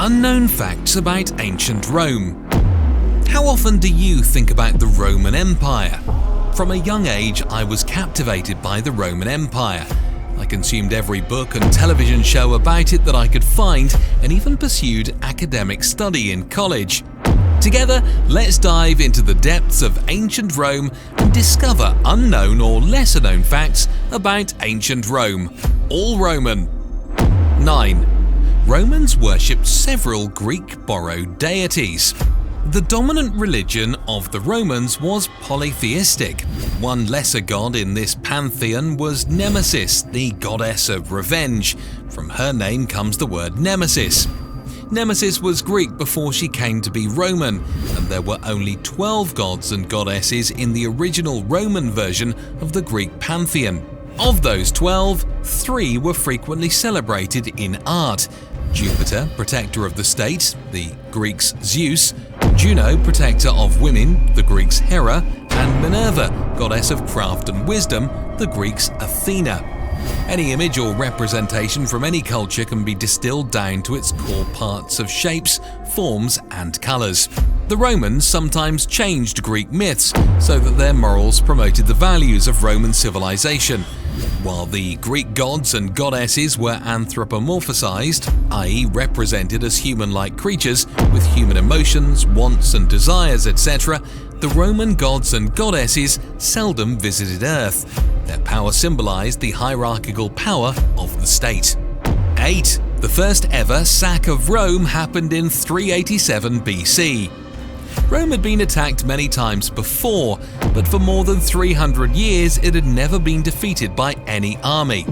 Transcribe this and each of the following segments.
Unknown facts about ancient Rome. How often do you think about the Roman Empire? From a young age, I was captivated by the Roman Empire. I consumed every book and television show about it that I could find, and even pursued academic study in college. Together, let's dive into the depths of ancient Rome and discover unknown or lesser known facts about ancient Rome. All Roman. 9. Romans worshipped several Greek-borrowed deities. The dominant religion of the Romans was polytheistic. One lesser god in this pantheon was Nemesis, the goddess of revenge. From her name comes the word Nemesis. Nemesis was Greek before she came to be Roman, and there were only 12 gods and goddesses in the original Roman version of the Greek pantheon. Of those 12, 3 were frequently celebrated in art. Jupiter, protector of the state, the Greeks Zeus; Juno, protector of women, the Greeks Hera; and Minerva, goddess of craft and wisdom, the Greeks Athena. Any image or representation from any culture can be distilled down to its core parts of shapes, forms, and colours. The Romans sometimes changed Greek myths so that their morals promoted the values of Roman civilization. While the Greek gods and goddesses were anthropomorphized, i.e. represented as human-like creatures with human emotions, wants and desires, etc., the Roman gods and goddesses seldom visited Earth. Their power symbolized the hierarchical power of the state. 8. The first ever sack of Rome happened in 387 BC. Rome had been attacked many times before, but for more than 300 years it had never been defeated by any army.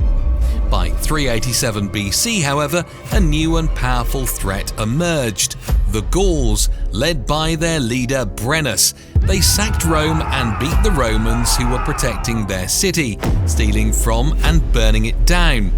By 387 BC, however, a new and powerful threat emerged: the Gauls, led by their leader Brennus. They sacked Rome and beat the Romans who were protecting their city, stealing from and burning it down.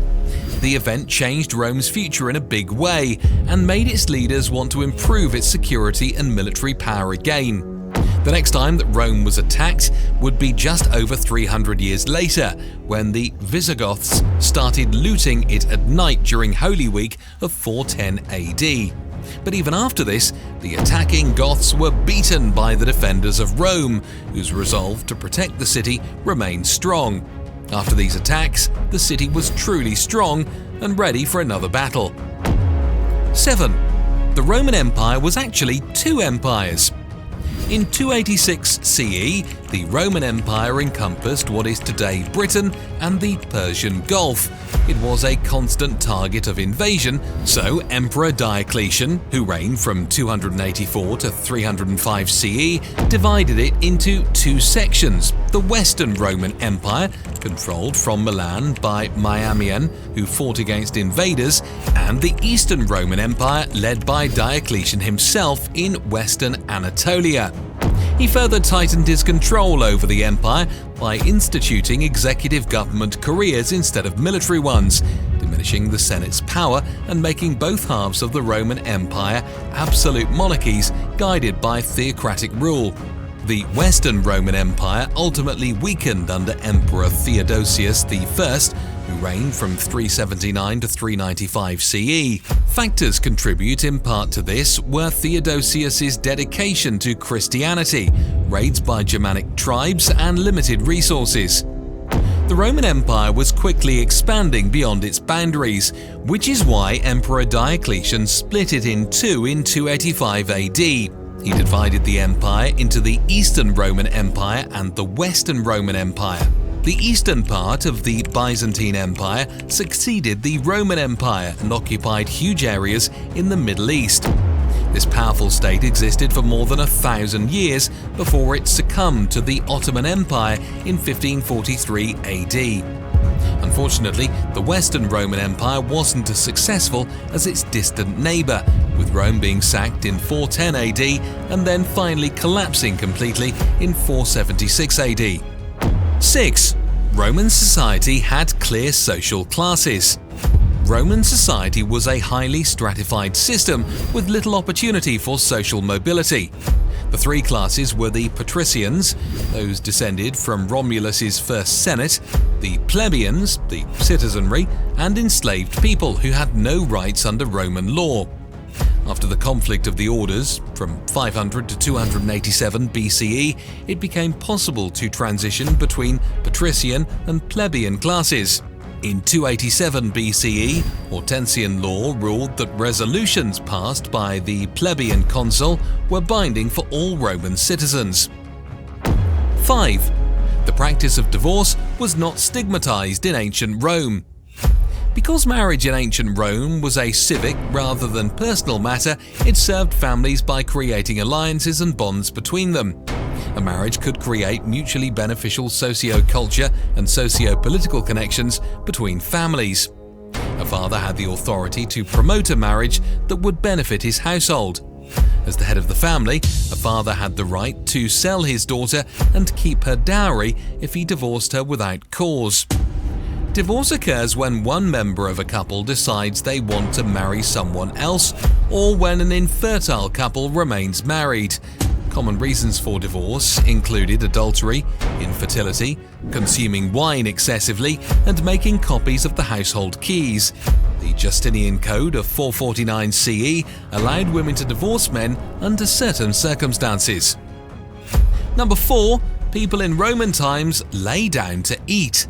The event changed Rome's future in a big way and made its leaders want to improve its security and military power again. The next time that Rome was attacked would be just over 300 years later, when the Visigoths started looting it at night during Holy Week of 410 AD. But even after this, the attacking Goths were beaten by the defenders of Rome, whose resolve to protect the city remained strong. After these attacks, the city was truly strong and ready for another battle. 7. The Roman Empire was actually 2 empires. In 286 CE, the Roman Empire encompassed what is today Britain and the Persian Gulf. It was a constant target of invasion, so Emperor Diocletian, who reigned from 284 to 305 CE, divided it into 2 sections: the Western Roman Empire, controlled from Milan by Maamian, who fought against invaders, and the Eastern Roman Empire, led by Diocletian himself in Western Anatolia. He further tightened his control over the empire by instituting executive government careers instead of military ones, diminishing the Senate's power and making both halves of the Roman Empire absolute monarchies guided by theocratic rule. The Western Roman Empire ultimately weakened under Emperor Theodosius I, who reigned from 379 to 395 CE. Factors contribute in part to this were Theodosius's dedication to Christianity, raids by Germanic tribes, and limited resources. The Roman Empire was quickly expanding beyond its boundaries, which is why Emperor Diocletian split it in 2 in 285 AD. He divided the empire into the Eastern Roman Empire and the Western Roman Empire. The eastern part of the Byzantine Empire succeeded the Roman Empire and occupied huge areas in the Middle East. This powerful state existed for more than 1,000 years before it succumbed to the Ottoman Empire in 1543 AD. Unfortunately, the Western Roman Empire wasn't as successful as its distant neighbour, with Rome being sacked in 410 AD and then finally collapsing completely in 476 AD. 6. Roman society had clear social classes. Roman society was a highly stratified system with little opportunity for social mobility. The 3 classes were the patricians, those descended from Romulus's first Senate, the plebeians, the citizenry, and enslaved people who had no rights under Roman law. After the conflict of the orders, from 500 to 287 BCE, it became possible to transition between patrician and plebeian classes. In 287 BCE, Hortensian law ruled that resolutions passed by the plebeian consul were binding for all Roman citizens. 5. The practice of divorce was not stigmatized in ancient Rome. Because marriage in ancient Rome was a civic rather than personal matter, it served families by creating alliances and bonds between them. A marriage could create mutually beneficial socio-culture and socio-political connections between families. A father had the authority to promote a marriage that would benefit his household. As the head of the family, a father had the right to sell his daughter and keep her dowry if he divorced her without cause. Divorce occurs when one member of a couple decides they want to marry someone else, or when an infertile couple remains married. Common reasons for divorce included adultery, infertility, consuming wine excessively, and making copies of the household keys. The Justinian Code of 449 CE allowed women to divorce men under certain circumstances. Number 4. People in Roman times lay down to eat.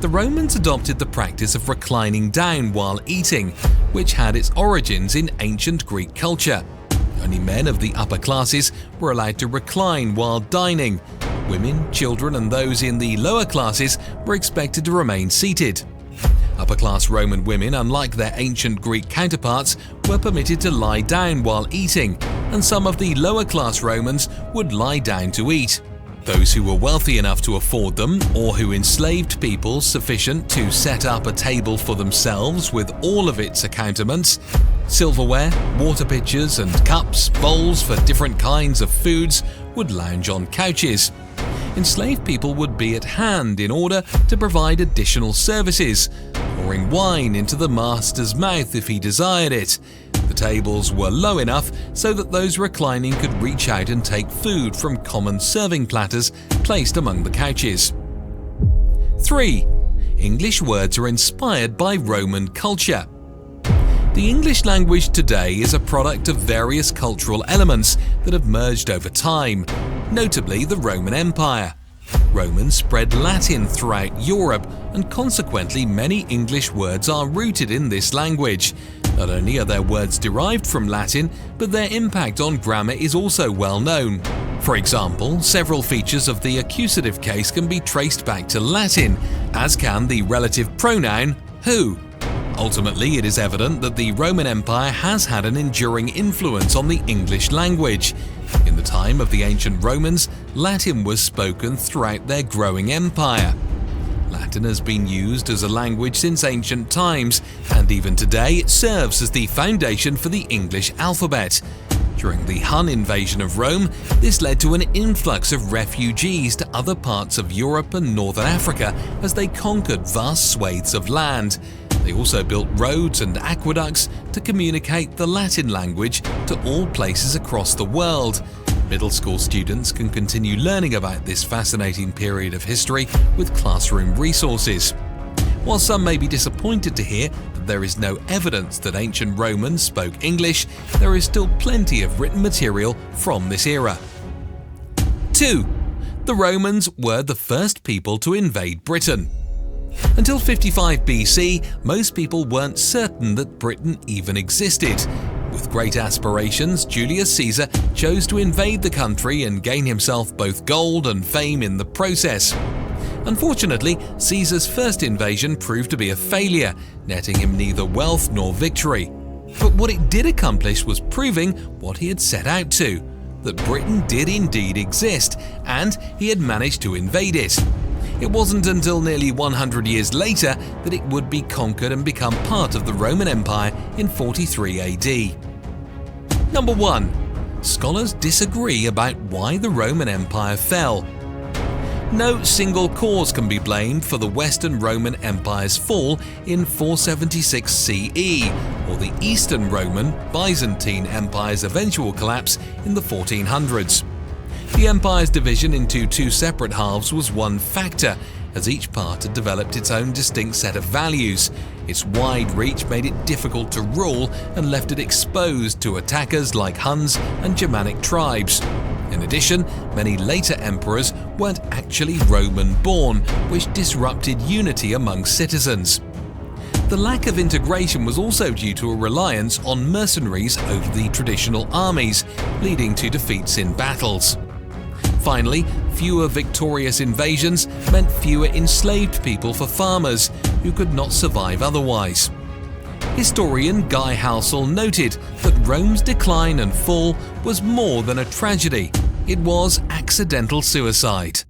The Romans adopted the practice of reclining down while eating, which had its origins in ancient Greek culture. Only men of the upper classes were allowed to recline while dining. Women, children, and those in the lower classes were expected to remain seated. Upper-class Roman women, unlike their ancient Greek counterparts, were permitted to lie down while eating, and some of the lower-class Romans would lie down to eat. Those who were wealthy enough to afford them, or who enslaved people sufficient to set up a table for themselves with all of its accoutrements, silverware, water pitchers, and cups, bowls for different kinds of foods, would lounge on couches. Enslaved people would be at hand in order to provide additional services, pouring wine into the master's mouth if he desired it. The tables were low enough so that those reclining could reach out and take food from common serving platters placed among the couches. 3. English words are inspired by Roman culture. The English language today is a product of various cultural elements that have merged over time, notably the Roman Empire. Romans spread Latin throughout Europe, and consequently many English words are rooted in this language. Not only are their words derived from Latin, but their impact on grammar is also well known. For example, several features of the accusative case can be traced back to Latin, as can the relative pronoun who. Ultimately, it is evident that the Roman Empire has had an enduring influence on the English language. In the time of the ancient Romans, Latin was spoken throughout their growing empire. Latin has been used as a language since ancient times, and even today it serves as the foundation for the English alphabet. During the Hun invasion of Rome, this led to an influx of refugees to other parts of Europe and northern Africa as they conquered vast swathes of land. They also built roads and aqueducts to communicate the Latin language to all places across the world. Middle school students can continue learning about this fascinating period of history with classroom resources. While some may be disappointed to hear that there is no evidence that ancient Romans spoke English, there is still plenty of written material from this era. 2. The Romans were the first people to invade Britain. Until 55 BC, most people weren't certain that Britain even existed. With great aspirations, Julius Caesar chose to invade the country and gain himself both gold and fame in the process. Unfortunately, Caesar's first invasion proved to be a failure, netting him neither wealth nor victory. But what it did accomplish was proving what he had set out to, that Britain did indeed exist, and he had managed to invade it. It wasn't until nearly 100 years later that it would be conquered and become part of the Roman Empire in 43 AD. Number 1. Scholars disagree about why the Roman Empire fell. No single cause can be blamed for the Western Roman Empire's fall in 476 CE, or the Eastern Roman Byzantine Empire's eventual collapse in the 1400s. The empire's division into two separate halves was one factor, as each part had developed its own distinct set of values. Its wide reach made it difficult to rule and left it exposed to attackers like Huns and Germanic tribes. In addition, many later emperors weren't actually Roman-born, which disrupted unity among citizens. The lack of integration was also due to a reliance on mercenaries over the traditional armies, leading to defeats in battles. Finally, fewer victorious invasions meant fewer enslaved people for farmers, who could not survive otherwise. Historian Guy Halsall noted that Rome's decline and fall was more than a tragedy, it was accidental suicide.